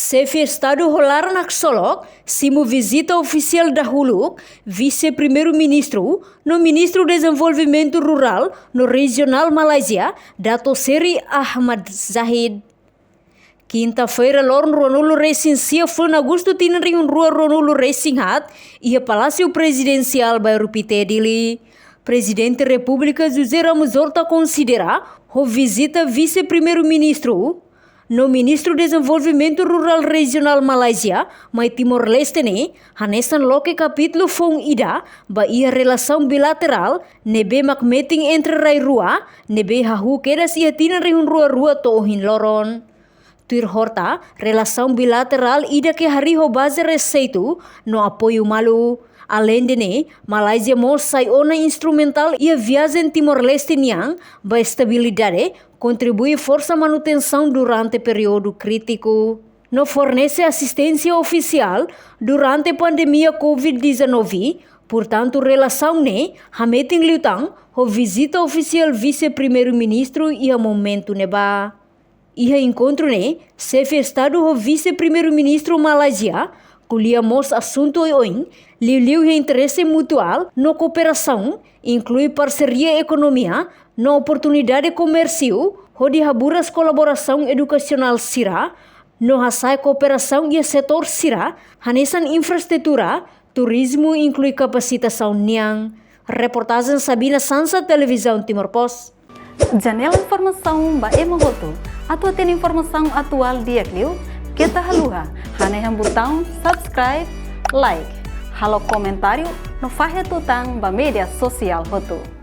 Chefe Estado rolar na Solok, simo visita oficial dahulu, vice-primeiro-ministro, no Ministro do Desenvolvimento Rural, no Regional Malaysia, Dato Seri Ahmad Zahid. Quinta-feira, Lorne Ronolo Racing Siafun Augusto Tinering Rua Ronolo Racing Hat, e Palácio Presidencial Bairro Pitedili. Presidente da República José Ramos Horta considera a visita vice-primeiro-ministro no Ministro do Desenvolvimento Rural Regional Malaysia, mai Timor-Leste ne, hanesan loke capítulo fong ida, ba ia relação bilateral, nebe mak meeting entre rai rua, nebe hahu kedas ia tina rihun rua to ohin loron. Tuir Horta, relação bilateral ida ke hariho base reseitu, no apoio malu. Além de ne, Malaysia mos sai ona instrumental ia viagem Timor-Leste niang, ba estabilidade, contribui força manutenção durante período crítico. No fornece assistência oficial durante a pandemia Covid-19, portanto, relação ne, hameting liutang, ho visita oficial vice-primeiro-ministro e a momento neba. Ia encontro ne, chefe Estado ho vice-primeiro-ministro Malaysia, kulia mos assunto oin, liu interesse mutual no cooperação, inclui parceria economia, no oportunidade comercial, hodi haburas colaboração educacional sira, no hasai cooperação e setor sira, hanesan infraestrutura, turismo inclui capacitação niang. Reportagem Sabina Sansa, Televisão Timor Post. Janela informação ba emohoto, atau tem informação atual dia kliu, kita haluha, haneham botão subscribe, like, halo comentário, no fahe tutang ba media sosial hotu.